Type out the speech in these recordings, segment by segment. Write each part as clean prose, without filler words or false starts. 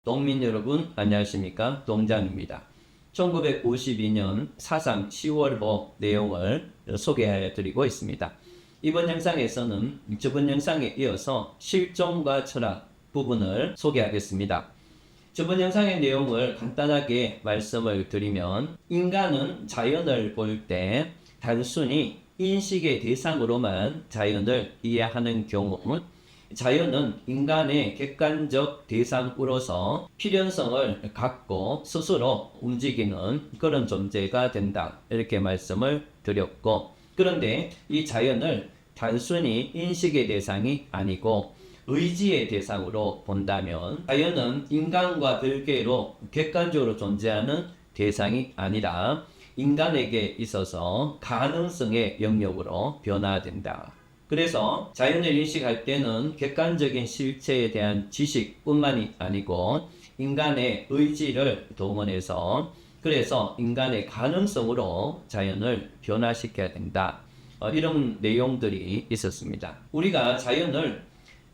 농민 여러분 안녕하십니까? 동장입니다. 1952년 사상 10월호 내용을 소개해 드리고 있습니다. 이번 영상에서는 저번 영상에 이어서 실존과 철학 부분을 소개하겠습니다. 저번 영상의 내용을 간단하게 말씀을 드리면, 인간은 자연을 볼 때 단순히 인식의 대상으로만 자연을 이해하는 경우, 자연은 인간의 객관적 대상으로서 필연성을 갖고 스스로 움직이는 그런 존재가 된다, 이렇게 말씀을 드렸고, 그런데 이 자연을 단순히 인식의 대상이 아니고 의지의 대상으로 본다면, 자연은 인간과 별개로 객관적으로 존재하는 대상이 아니라 인간에게 있어서 가능성의 영역으로 변화된다. 그래서 자연을 인식할 때는 객관적인 실체에 대한 지식뿐만이 아니고 인간의 의지를 동원해서, 그래서 인간의 가능성으로 자연을 변화시켜야 된다. 이런 내용들이 있었습니다. 우리가 자연을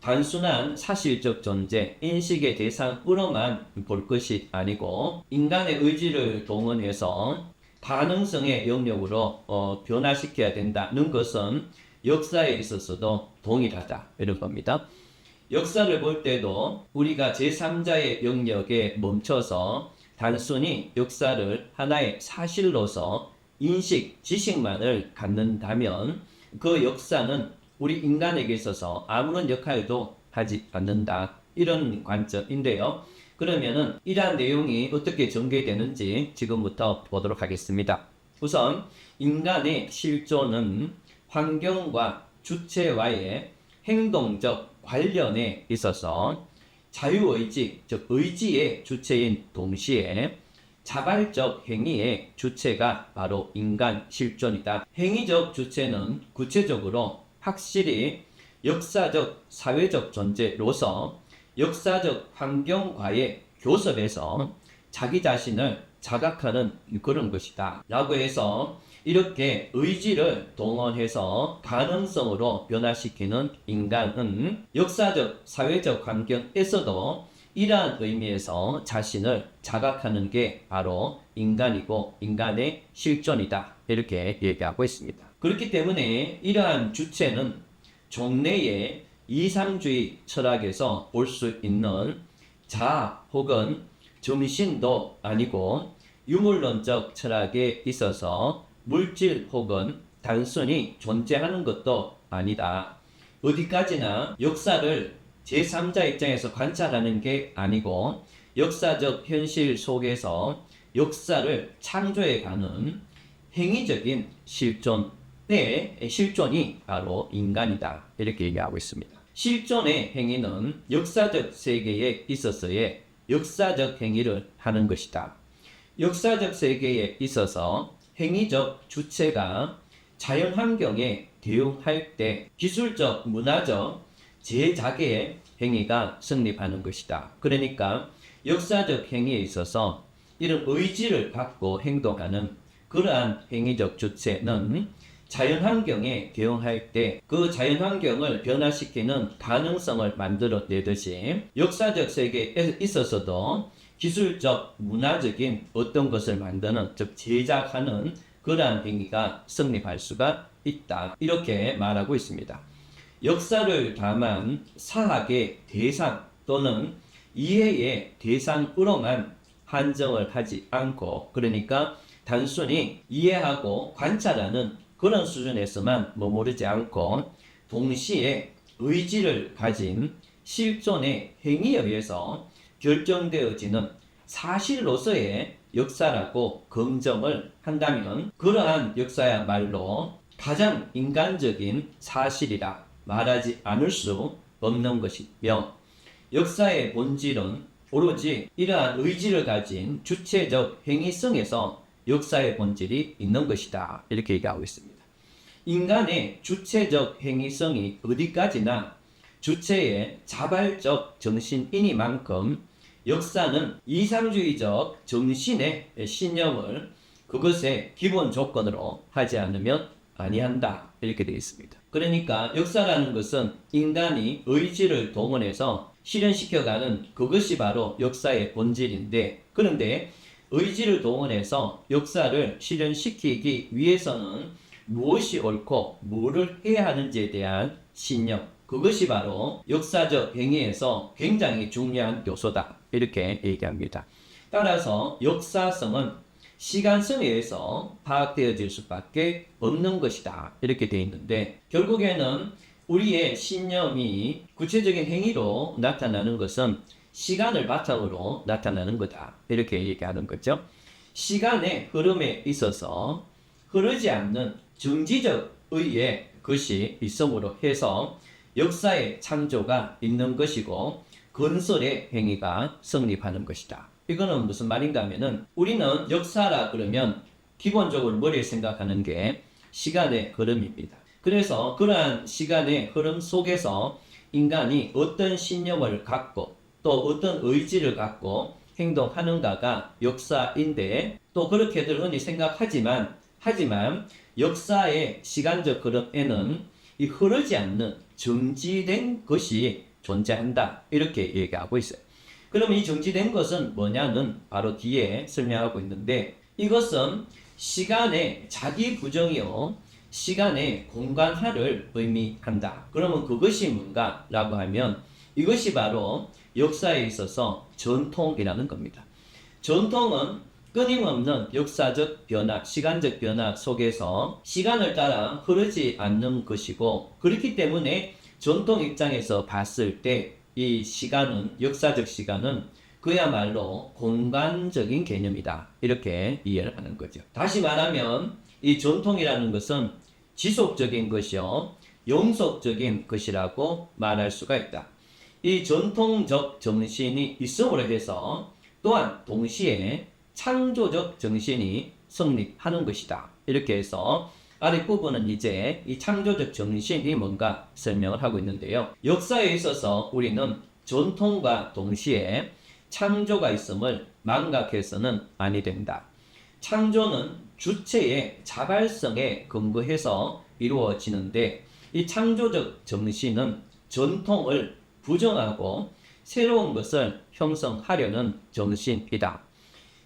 단순한 사실적 존재, 인식의 대상으로만 볼 것이 아니고 인간의 의지를 동원해서 가능성의 영역으로 변화시켜야 된다는 것은 역사에 있어서도 동일하다, 이런 겁니다. 역사를 볼 때도 우리가 제3자의 영역에 멈춰서 단순히 역사를 하나의 사실로서 인식, 지식만을 갖는다면 그 역사는 우리 인간에게 있어서 아무런 역할도 하지 않는다, 이런 관점인데요. 그러면은 이러한 내용이 어떻게 전개되는지 지금부터 보도록 하겠습니다. 우선 인간의 실존은 환경과 주체와의 행동적 관련에 있어서 자유의지, 즉 의지의 주체인 동시에 자발적 행위의 주체가 바로 인간 실존이다. 행위적 주체는 구체적으로 확실히 역사적, 사회적 존재로서 역사적 환경과의 교섭에서 자기 자신을 자각하는 그런 것이다 라고 해서, 이렇게 의지를 동원해서 가능성으로 변화시키는 인간은 역사적, 사회적 환경에서도 이러한 의미에서 자신을 자각하는 게 바로 인간이고 인간의 실존이다, 이렇게 얘기하고 있습니다. 그렇기 때문에 이러한 주체는 종래의 이상주의 철학에서 볼 수 있는 자아 혹은 정신도 아니고, 유물론적 철학에 있어서 물질 혹은 단순히 존재하는 것도 아니다. 어디까지나 역사를 제3자 입장에서 관찰하는 게 아니고 역사적 현실 속에서 역사를 창조해가는 행위적인 실존이 바로 인간이다, 이렇게 얘기하고 있습니다. 실존의 행위는 역사적 세계에 있어서의 역사적 행위를 하는 것이다. 역사적 세계에 있어서 행위적 주체가 자연환경에 대응할 때 기술적, 문화적 제작의 행위가 성립하는 것이다. 그러니까 역사적 행위에 있어서 이런 의지를 갖고 행동하는 그러한 행위적 주체는 자연환경에 대응할 때 그 자연환경을 변화시키는 가능성을 만들어내듯이, 역사적 세계에 있어서도 기술적, 문화적인 어떤 것을 만드는, 즉 제작하는 그러한 행위가 성립할 수가 있다, 이렇게 말하고 있습니다. 역사를 다만 사학의 대상 또는 이해의 대상으로만 한정을 하지 않고, 그러니까 단순히 이해하고 관찰하는 그런 수준에서만 머무르지 않고, 동시에 의지를 가진 실존의 행위에 의해서 결정되어지는 사실로서의 역사라고 검증을 한다면, 그러한 역사야말로 가장 인간적인 사실이라 말하지 않을 수 없는 것이며, 역사의 본질은 오로지 이러한 의지를 가진 주체적 행위성에서 역사의 본질이 있는 것이다, 이렇게 얘기하고 있습니다. 인간의 주체적 행위성이 어디까지나 주체의 자발적 정신이니만큼 역사는 이상주의적 정신의 신념을 그것의 기본 조건으로 하지 않으면 아니한다, 이렇게 되어 있습니다. 그러니까 역사라는 것은 인간이 의지를 동원해서 실현시켜가는 그것이 바로 역사의 본질인데, 그런데 의지를 동원해서 역사를 실현시키기 위해서는 무엇이 옳고 뭐를 해야 하는지에 대한 신념, 그것이 바로 역사적 행위에서 굉장히 중요한 요소다, 이렇게 얘기합니다. 따라서 역사성은 시간성에 의해서 파악되어질 수밖에 없는 것이다, 이렇게 되어 있는데, 결국에는 우리의 신념이 구체적인 행위로 나타나는 것은 시간을 바탕으로 나타나는 거다, 이렇게 얘기하는 거죠. 시간의 흐름에 있어서 흐르지 않는 정지적 의의 것이 있음으로 해서 역사의 창조가 있는 것이고 건설의 행위가 성립하는 것이다. 이거는 무슨 말인가 하면은, 우리는 역사라 그러면 기본적으로 머리에 생각하는 게 시간의 흐름입니다. 그래서 그러한 시간의 흐름 속에서 인간이 어떤 신념을 갖고 또 어떤 의지를 갖고 행동하는가가 역사인데, 또 그렇게들 흔히 생각하지만 역사의 시간적 흐름에는 이 흐르지 않는 정지된 것이 존재한다, 이렇게 얘기하고 있어요. 그러면 이 정지된 것은 뭐냐는 바로 뒤에 설명하고 있는데, 이것은 시간의 자기 부정이요 시간의 공간화를 의미한다. 그러면 그것이 뭔가 라고 하면, 이것이 바로 역사에 있어서 전통이라는 겁니다. 전통은 끊임없는 역사적 변화, 시간적 변화 속에서 시간을 따라 흐르지 않는 것이고, 그렇기 때문에 전통 입장에서 봤을 때 이 시간은, 역사적 시간은 그야말로 공간적인 개념이다, 이렇게 이해를 하는 거죠. 다시 말하면 이 전통이라는 것은 지속적인 것이요 영속적인 것이라고 말할 수가 있다. 이 전통적 정신이 있음으로 해서 또한 동시에 창조적 정신이 성립하는 것이다, 이렇게 해서 아랫부분은 이제 이 창조적 정신이 뭔가 설명을 하고 있는데요. 역사에 있어서 우리는 전통과 동시에 창조가 있음을 망각해서는 아니 된다. 창조는 주체의 자발성에 근거해서 이루어지는데, 이 창조적 정신은 전통을 부정하고 새로운 것을 형성하려는 정신이다.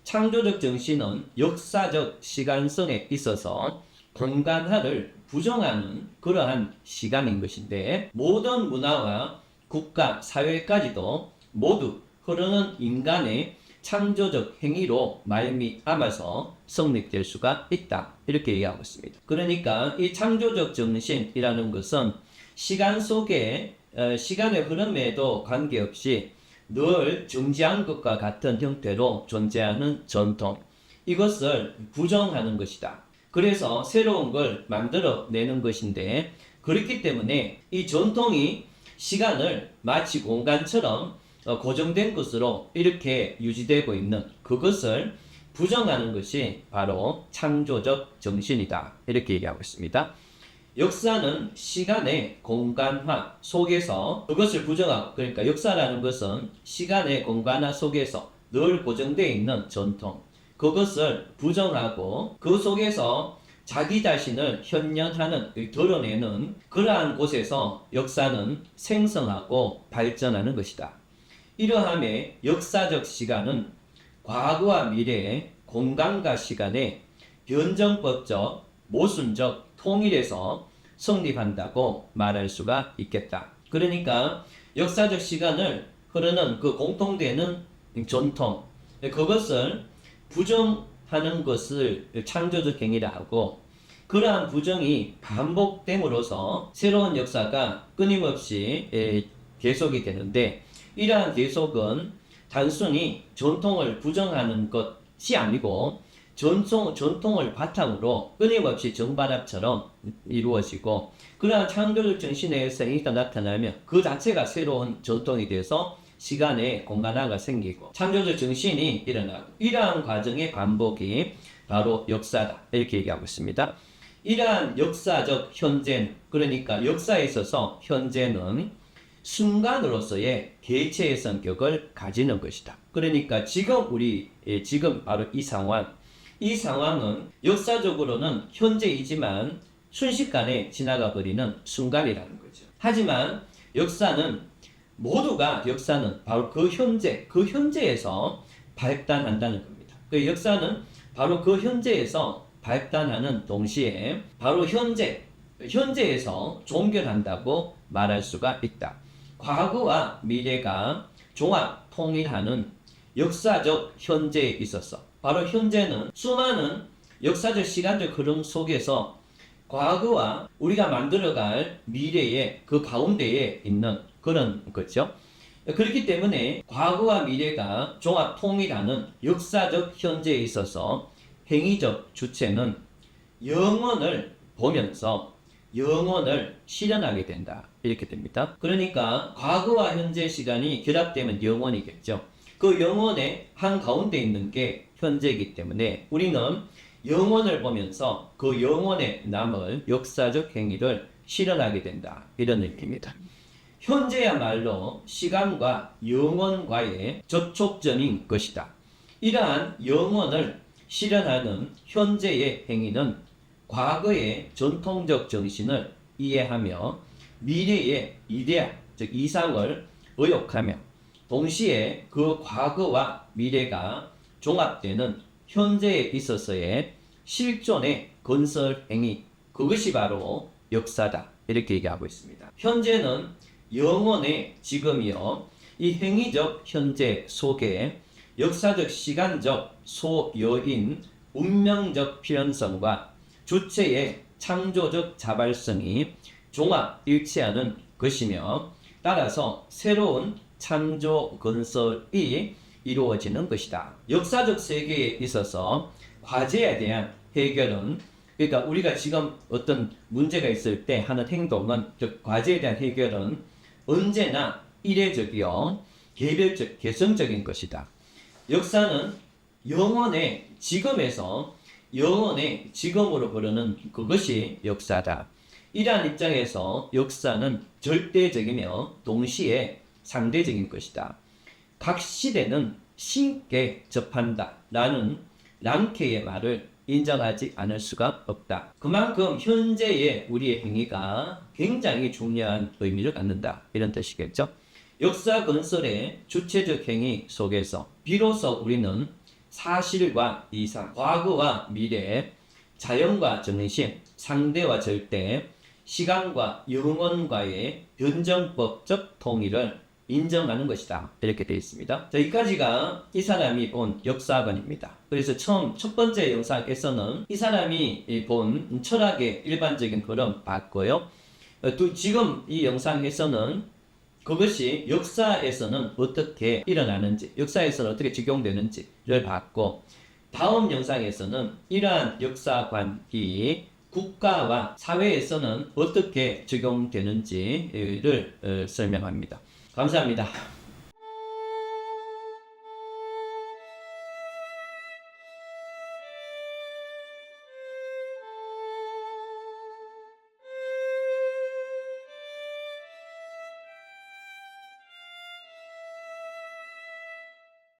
창조적 정신은 역사적 시간성에 있어서 공간화를 부정하는 그러한 시간인 것인데, 모든 문화와 국가, 사회까지도 모두 흐르는 인간의 창조적 행위로 말미암아서 성립될 수가 있다, 이렇게 얘기하고 있습니다. 그러니까 이 창조적 정신이라는 것은 시간 속에 시간의 흐름에도 관계없이 늘 정지한 것과 같은 형태로 존재하는 전통, 이것을 부정하는 것이다. 그래서 새로운 걸 만들어내는 것인데, 그렇기 때문에 이 전통이 시간을 마치 공간처럼 고정된 것으로 이렇게 유지되고 있는 그것을 부정하는 것이 바로 창조적 정신이다, 이렇게 얘기하고 있습니다. 역사는 시간의 공간화 속에서 그것을 부정하고, 그러니까 역사라는 것은 시간의 공간화 속에서 늘 고정되어 있는 전통, 그것을 부정하고 그 속에서 자기 자신을 현현하는, 드러내는 그러한 곳에서 역사는 생성하고 발전하는 것이다. 이러함에 역사적 시간은 과거와 미래의 공간과 시간의 변정법적, 모순적 통일에서 성립한다고 말할 수가 있겠다. 그러니까 역사적 시간을 흐르는 그 공통되는 전통, 그것을 부정하는 것을 창조적 행위라 하고, 그러한 부정이 반복됨으로써 새로운 역사가 끊임없이 계속이 되는데, 이러한 계속은 단순히 전통을 부정하는 것이 아니고 전통을 바탕으로 끊임없이 정발합처럼 이루어지고, 그러한 창조적 정신에 의해서 일단 나타나면 그 자체가 새로운 전통이 돼서 시간에 공간화가 생기고 창조적 정신이 일어나고, 이러한 과정의 반복이 바로 역사다, 이렇게 얘기하고 있습니다. 이러한 역사적 현재, 그러니까 역사에 있어서 현재는 순간으로서의 개체의 성격을 가지는 것이다. 그러니까 지금 바로 이 상황은 역사적으로는 현재이지만 순식간에 지나가 버리는 순간이라는 거죠. 하지만 역사는 모두가 역사는 바로 그 현재에서 발단한다는 겁니다. 그 역사는 바로 그 현재에서 발단하는 동시에 바로 현재에서 종결한다고 말할 수가 있다. 과거와 미래가 종합 통일하는 역사적 현재에 있어서 바로 현재는 수많은 역사적 시간적 흐름 속에서 과거와 우리가 만들어갈 미래의 그 가운데에 있는 그런 거죠. 그렇기 때문에 과거와 미래가 종합 통일하는 역사적 현재에 있어서 행위적 주체는 영원을 보면서 영원을 실현하게 된다. 이렇게 됩니다. 그러니까 과거와 현재 시간이 결합되면 영원이겠죠. 그 영원의 한가운데 있는 게 현재이기 때문에 우리는 영원을 보면서 그 영원에 남을 역사적 행위를 실현하게 된다. 이런 의미입니다. 현재야말로 시간과 영원과의 접촉점인 것이다. 이러한 영원을 실현하는 현재의 행위는 과거의 전통적 정신을 이해하며 미래의 이데아, 즉 이상을 의욕하며 동시에 그 과거와 미래가 종합되는 현재에 있어서의 실존의 건설 행위, 그것이 바로 역사다. 이렇게 얘기하고 있습니다. 현재는 영원의 지금이요. 이 행위적 현재 속에 역사적 시간적 소여인 운명적 필연성과 주체의 창조적 자발성이 종합 일치하는 것이며 따라서 새로운 창조 건설이 이루어지는 것이다. 역사적 세계에 있어서 과제에 대한 해결은 그러니까 우리가 지금 어떤 문제가 있을 때 하는 행동은 즉 과제에 대한 해결은 언제나 이례적이요 개별적 개성적인 것이다. 역사는 영원의 지금에서 영원의 지금으로 부르는 그것이 역사다. 이러한 입장에서 역사는 절대적이며 동시에 상대적인 것이다. 각 시대는 신께 접한다 라는 랑케의 말을 인정하지 않을 수가 없다. 그만큼 현재의 우리의 행위가 굉장히 중요한 의미를 갖는다. 이런 뜻이겠죠. 역사 건설의 주체적 행위 속에서 비로소 우리는 사실과 이상, 과거와 미래, 자연과 정신, 상대와 절대, 시간과 영원과의 변정법적 통일을 인정하는 것이다. 이렇게 되어 있습니다. 자, 여기까지가 이 사람이 본 역사관입니다. 그래서 첫 번째 영상에서는 이 사람이 본 철학의 일반적인 흐름 봤고요. 지금 이 영상에서는 그것이 역사에서는 어떻게 일어나는지, 역사에서는 어떻게 적용되는지를 봤고, 다음 영상에서는 이러한 역사관이 국가와 사회에서는 어떻게 적용되는지를 설명합니다. 감사합니다.